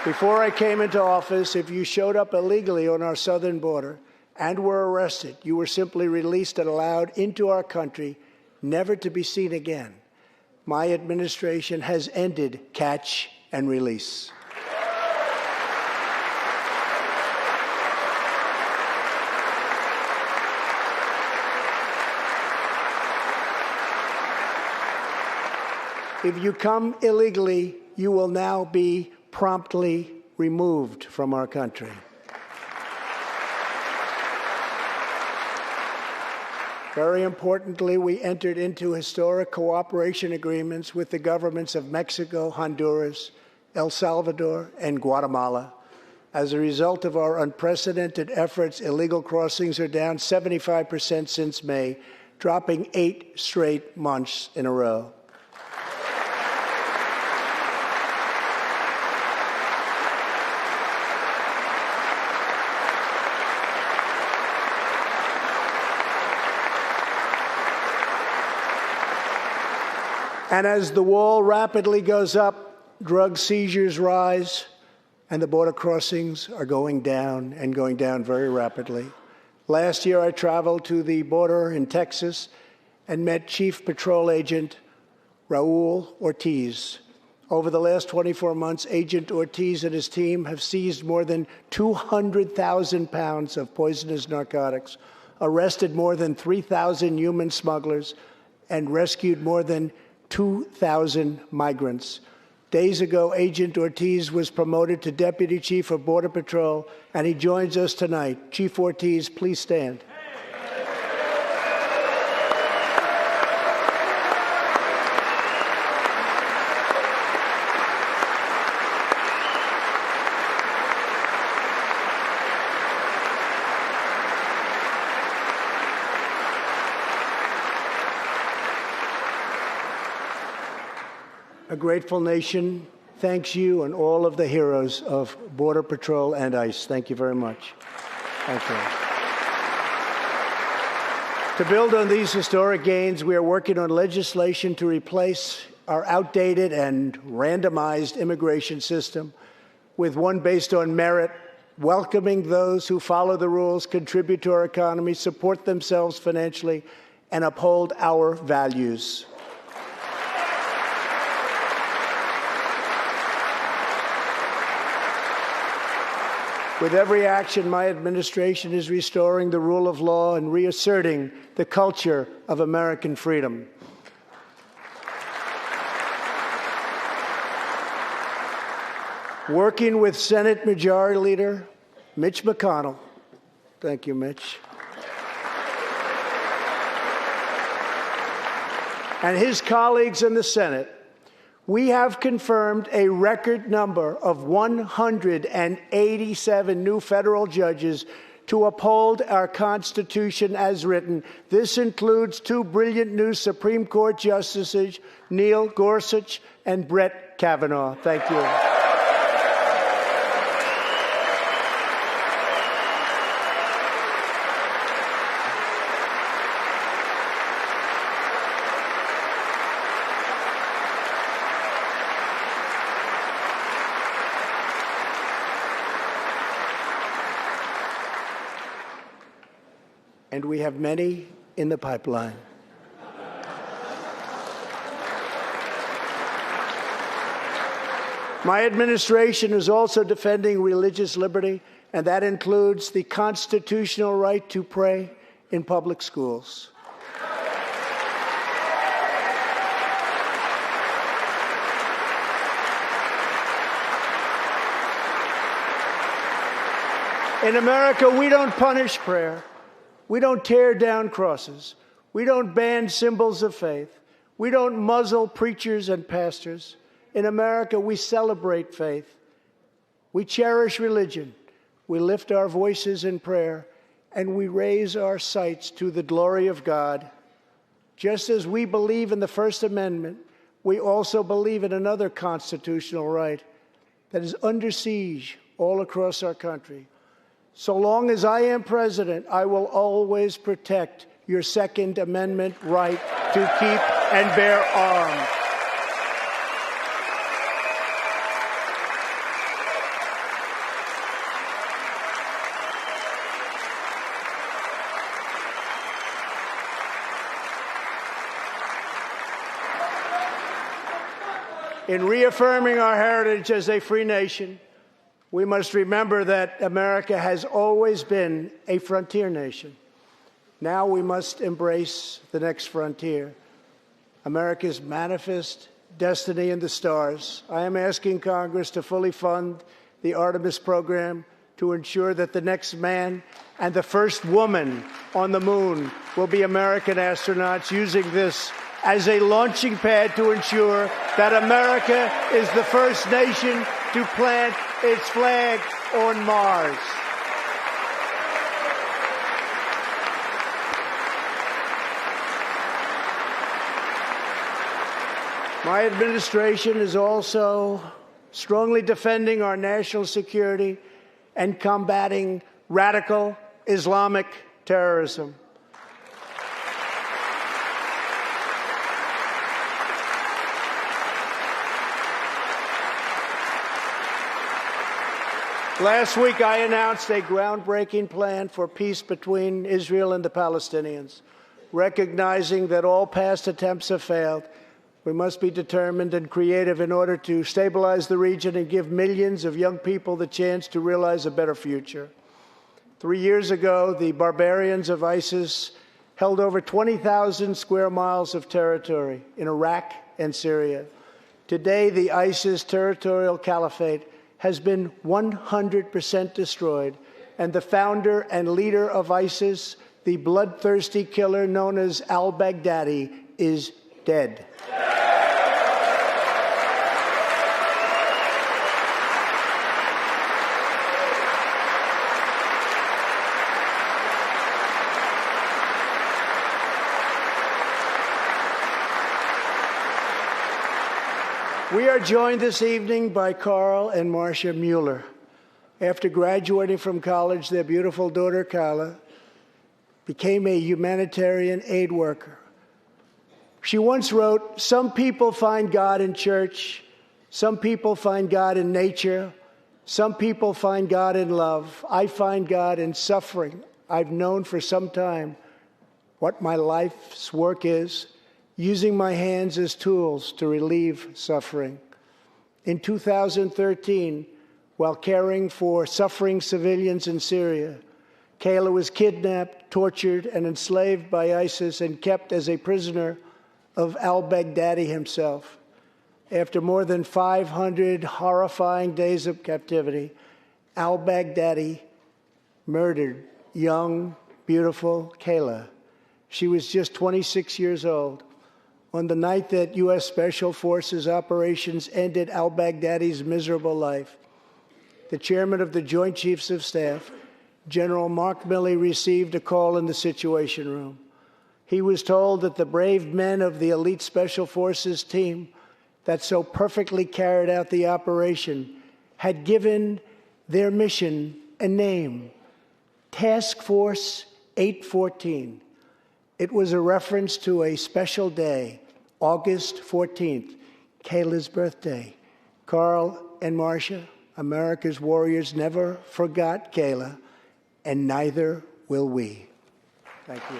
Before I came into office, if you showed up illegally on our southern border and were arrested, you were simply released and allowed into our country, never to be seen again. My administration has ended catch and release. If you come illegally, you will now be promptly removed from our country. Very importantly, we entered into historic cooperation agreements with the governments of Mexico, Honduras, El Salvador, and Guatemala. As a result of our unprecedented efforts, illegal crossings are down 75% since May, dropping 8 straight months in a row. And as the wall rapidly goes up, drug seizures rise, and the border crossings are going down and going down very rapidly. Last year, I traveled to the border in Texas and met Chief Patrol Agent Raul Ortiz. Over the last 24 months, Agent Ortiz and his team have seized more than 200,000 pounds of poisonous narcotics, arrested more than 3,000 human smugglers, and rescued more than 2,000 migrants. Days ago, Agent Ortiz was promoted to Deputy Chief of Border Patrol, and he joins us tonight. Chief Ortiz, please stand. A grateful nation thanks you and all of the heroes of Border Patrol and ICE. Thank you very much. Thank you. To build on these historic gains, we are working on legislation to replace our outdated and randomized immigration system with one based on merit, welcoming those who follow the rules, contribute to our economy, support themselves financially, and uphold our values. With every action, my administration is restoring the rule of law and reasserting the culture of American freedom. Working with Senate Majority Leader Mitch McConnell, thank you, Mitch, and his colleagues in the Senate, we have confirmed a record number of 187 new federal judges to uphold our Constitution as written. This includes 2 brilliant new Supreme Court justices, Neil Gorsuch and Brett Kavanaugh. Thank you. And we have many in the pipeline. My administration is also defending religious liberty, and that includes the constitutional right to pray in public schools. In America, we don't punish prayer. We don't tear down crosses. We don't ban symbols of faith. We don't muzzle preachers and pastors. In America, we celebrate faith. We cherish religion. We lift our voices in prayer, and we raise our sights to the glory of God. Just as we believe in the First Amendment, we also believe in another constitutional right that is under siege all across our country. So long as I am president, I will always protect your Second Amendment right to keep and bear arms. In reaffirming our heritage as a free nation, we must remember that America has always been a frontier nation. Now we must embrace the next frontier, America's manifest destiny in the stars. I am asking Congress to fully fund the Artemis program to ensure that the next man and the first woman on the moon will be American astronauts, using this as a launching pad to ensure that America is the first nation to plant its flag on Mars. My administration is also strongly defending our national security and combating radical Islamic terrorism. Last week, I announced a groundbreaking plan for peace between Israel and the Palestinians. Recognizing that all past attempts have failed, we must be determined and creative in order to stabilize the region and give millions of young people the chance to realize a better future. 3 years ago, the barbarians of ISIS held over 20,000 square miles of territory in Iraq and Syria. Today, the ISIS territorial caliphate has been 100% destroyed, and the founder and leader of ISIS, the bloodthirsty killer known as al-Baghdadi, is dead. We are joined this evening by Carl and Marcia Mueller. After graduating from college, their beautiful daughter, Carla, became a humanitarian aid worker. She once wrote, "Some people find God in church, some people find God in nature, some people find God in love. I find God in suffering. I've known for some time what my life's work is, using my hands as tools to relieve suffering." In 2013, while caring for suffering civilians in Syria, Kayla was kidnapped, tortured, and enslaved by ISIS and kept as a prisoner of al-Baghdadi himself. After more than 500 horrifying days of captivity, al-Baghdadi murdered young, beautiful Kayla. She was just 26 years old. On the night that U.S. Special Forces operations ended al-Baghdadi's miserable life, the chairman of the Joint Chiefs of Staff, General Mark Milley, received a call in the Situation Room. He was told that the brave men of the elite Special Forces team that so perfectly carried out the operation had given their mission a name, Task Force 814. It was a reference to a special day, August 14th, Kayla's birthday. Carl and Marcia, America's warriors, never forgot Kayla, and neither will we. Thank you.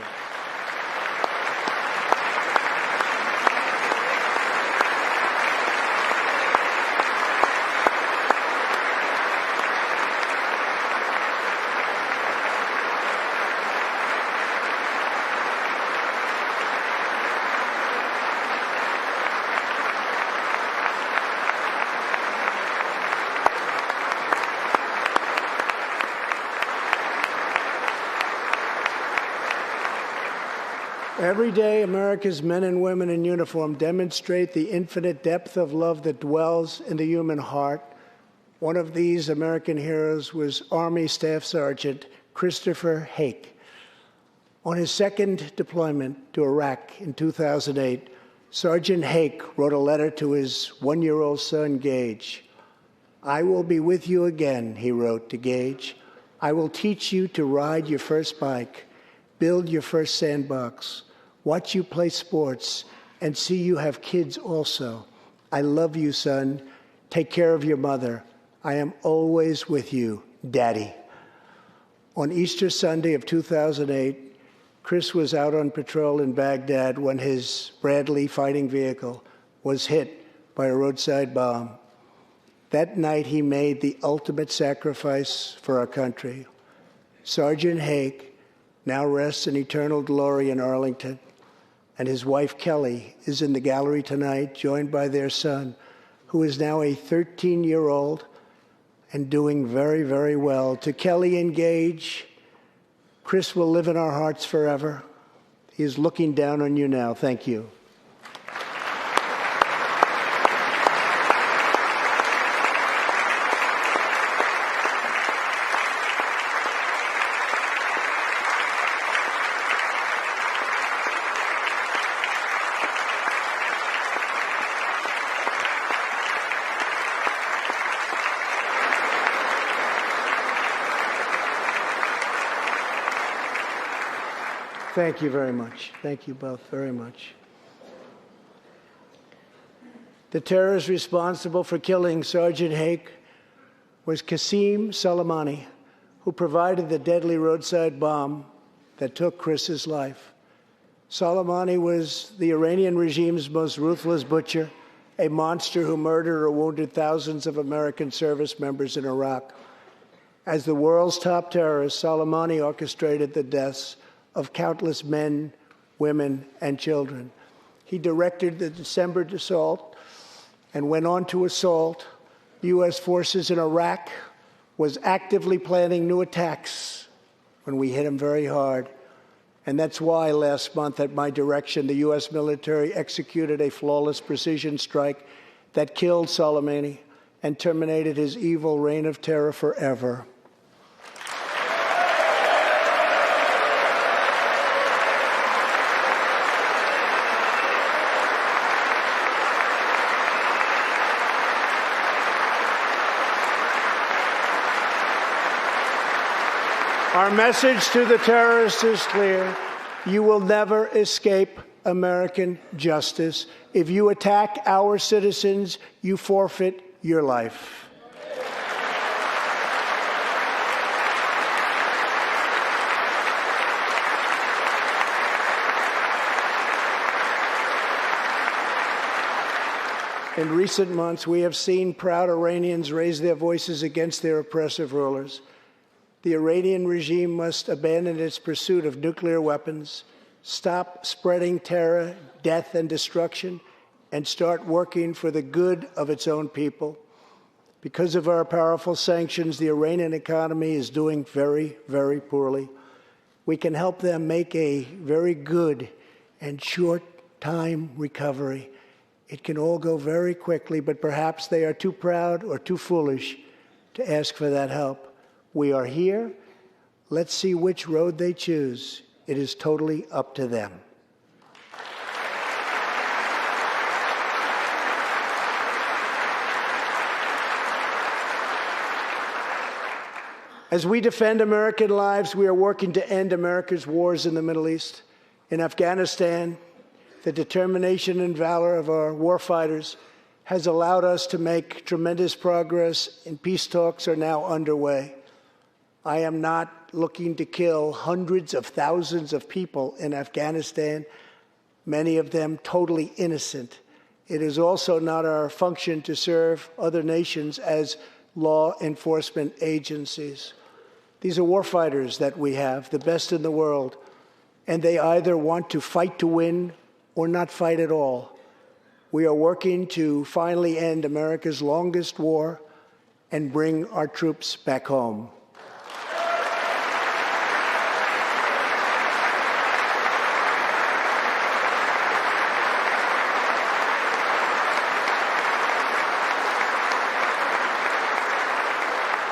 Every day, America's men and women in uniform demonstrate the infinite depth of love that dwells in the human heart. One of these American heroes was Army Staff Sergeant Christopher Hake. On his second deployment to Iraq in 2008, Sergeant Hake wrote a letter to his one-year-old son, Gage. "I will be with you again," he wrote to Gage. "I will teach you to ride your first bike, build your first sandbox, watch you play sports, and see you have kids also. I love you, son. Take care of your mother. I am always with you, Daddy." On Easter Sunday of 2008, Chris was out on patrol in Baghdad when his Bradley fighting vehicle was hit by a roadside bomb. That night, he made the ultimate sacrifice for our country. Sergeant Hake now rests in eternal glory in Arlington, and his wife, Kelly, is in the gallery tonight, joined by their son, who is now a 13-year-old and doing very, very well. To Kelly and Gage, Chris will live in our hearts forever. He is looking down on you now. Thank you. Thank you very much. Thank you both very much. The terrorist responsible for killing Sergeant Hake was Qasem Soleimani, who provided the deadly roadside bomb that took Chris's life. Soleimani was the Iranian regime's most ruthless butcher, a monster who murdered or wounded thousands of American service members in Iraq. As the world's top terrorist, Soleimani orchestrated the deaths of countless men, women, and children. He directed the December assault and went on to assault U.S. forces in Iraq, was actively planning new attacks when we hit him very hard. And that's why last month, at my direction, the U.S. military executed a flawless precision strike that killed Soleimani and terminated his evil reign of terror forever. Our message to the terrorists is clear. You will never escape American justice. If you attack our citizens, you forfeit your life. In recent months, we have seen proud Iranians raise their voices against their oppressive rulers. The Iranian regime must abandon its pursuit of nuclear weapons, stop spreading terror, death, and destruction, and start working for the good of its own people. Because of our powerful sanctions, the Iranian economy is doing very, very poorly. We can help them make a very good and short-time recovery. It can all go very quickly, but perhaps they are too proud or too foolish to ask for that help. We are here. Let's see which road they choose. It is totally up to them. As we defend American lives, we are working to end America's wars in the Middle East. In Afghanistan, the determination and valor of our warfighters has allowed us to make tremendous progress, and peace talks are now underway. I am not looking to kill hundreds of thousands of people in Afghanistan, many of them totally innocent. It is also not our function to serve other nations as law enforcement agencies. These are warfighters that we have, the best in the world, and they either want to fight to win or not fight at all. We are working to finally end America's longest war and bring our troops back home.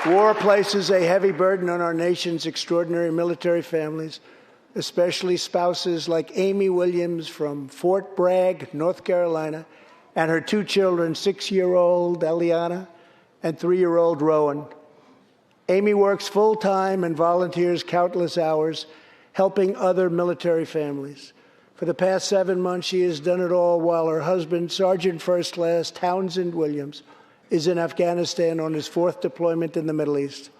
War places a heavy burden on our nation's extraordinary military families, especially spouses like Amy Williams from Fort Bragg, North Carolina, and her 2 children, 6-year-old Eliana and 3-year-old Rowan. Amy works full-time and volunteers countless hours helping other military families. For the past 7 months, she has done it all while her husband, Sergeant First Class Townsend Williams, is in Afghanistan on his 4th deployment in the Middle East.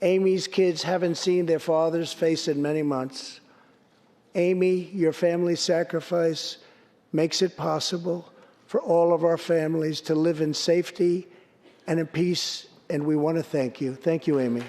Amy's kids haven't seen their father's face in many months. Amy, your family's sacrifice makes it possible for all of our families to live in safety and in peace, and we want to thank you. Thank you, Amy.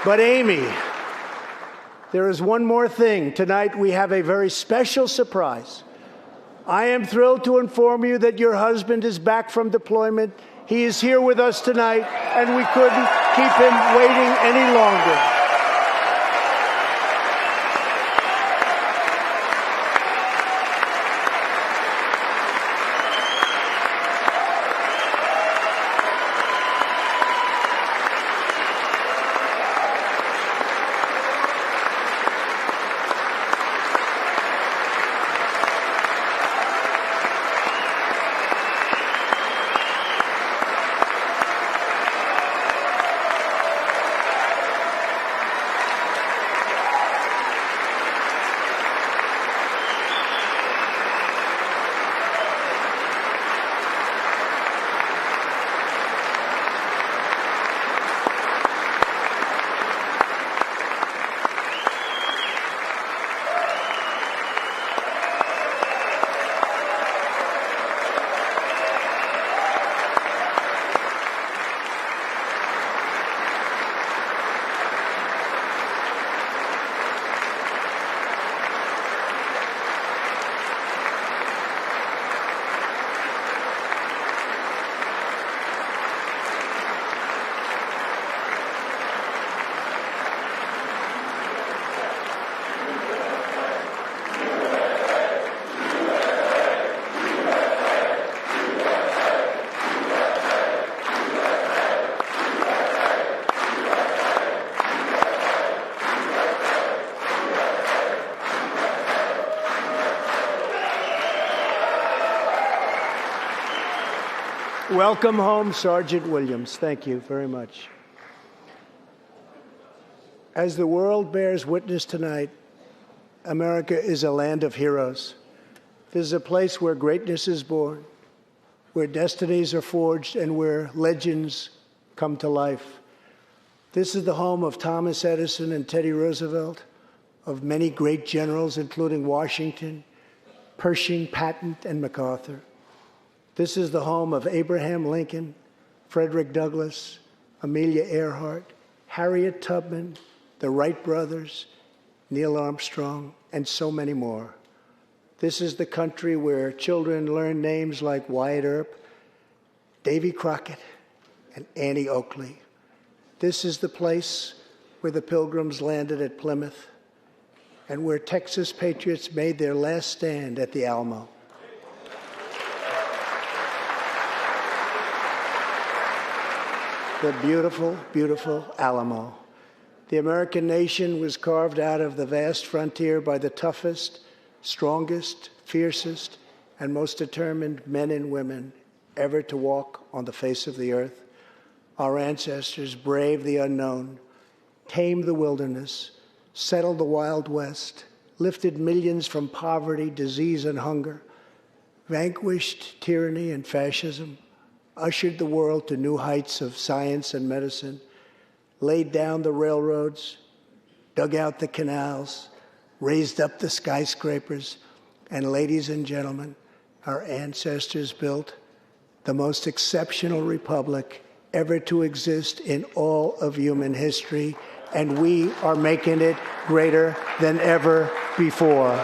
But Amy, there is one more thing. Tonight we have a very special surprise. I am thrilled to inform you that your husband is back from deployment. He is here with us tonight, and we couldn't keep him waiting any longer. Welcome home, Sergeant Williams. Thank you very much. As the world bears witness tonight, America is a land of heroes. This is a place where greatness is born, where destinies are forged, and where legends come to life. This is the home of Thomas Edison and Teddy Roosevelt, of many great generals, including Washington, Pershing, Patton, and MacArthur. This is the home of Abraham Lincoln, Frederick Douglass, Amelia Earhart, Harriet Tubman, the Wright brothers, Neil Armstrong, and so many more. This is the country where children learn names like Wyatt Earp, Davy Crockett, and Annie Oakley. This is the place where the Pilgrims landed at Plymouth and where Texas patriots made their last stand at the Alamo. The beautiful, beautiful Alamo. The American nation was carved out of the vast frontier by the toughest, strongest, fiercest, and most determined men and women ever to walk on the face of the earth. Our ancestors braved the unknown, tamed the wilderness, settled the Wild West, lifted millions from poverty, disease, and hunger, vanquished tyranny and fascism, ushered the world to new heights of science and medicine, laid down the railroads, dug out the canals, raised up the skyscrapers, and ladies and gentlemen, our ancestors built the most exceptional republic ever to exist in all of human history, and we are making it greater than ever before.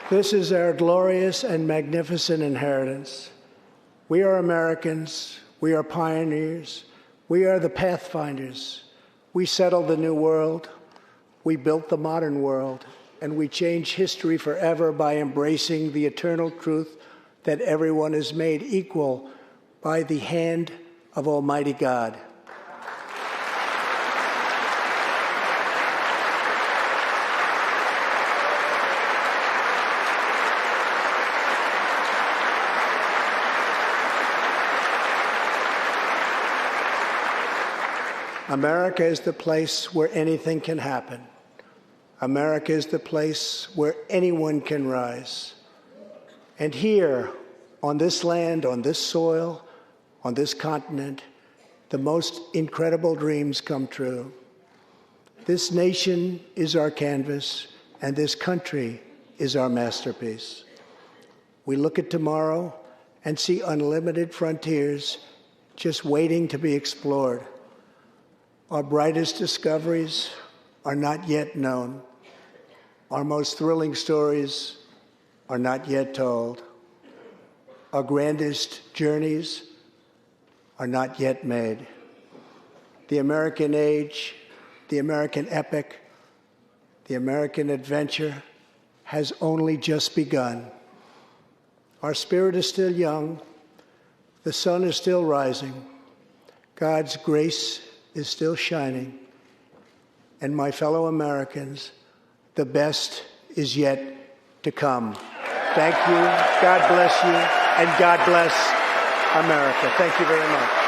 This is our glorious and magnificent inheritance. We are Americans. We are pioneers. We are the pathfinders. We settled the new world. We built the modern world. And we change history forever by embracing the eternal truth that everyone is made equal by the hand of Almighty God. America is the place where anything can happen. America is the place where anyone can rise. And here, on this land, on this soil, on this continent, the most incredible dreams come true. This nation is our canvas, and this country is our masterpiece. We look at tomorrow and see unlimited frontiers just waiting to be explored. Our brightest discoveries are not yet known. Our most thrilling stories are not yet told. Our grandest journeys are not yet made. The American age, the American epic, the American adventure has only just begun. Our spirit is still young. The sun is still rising. God's grace is still shining. And my fellow Americans, the best is yet to come. Thank you. God bless you. And God bless America. Thank you very much.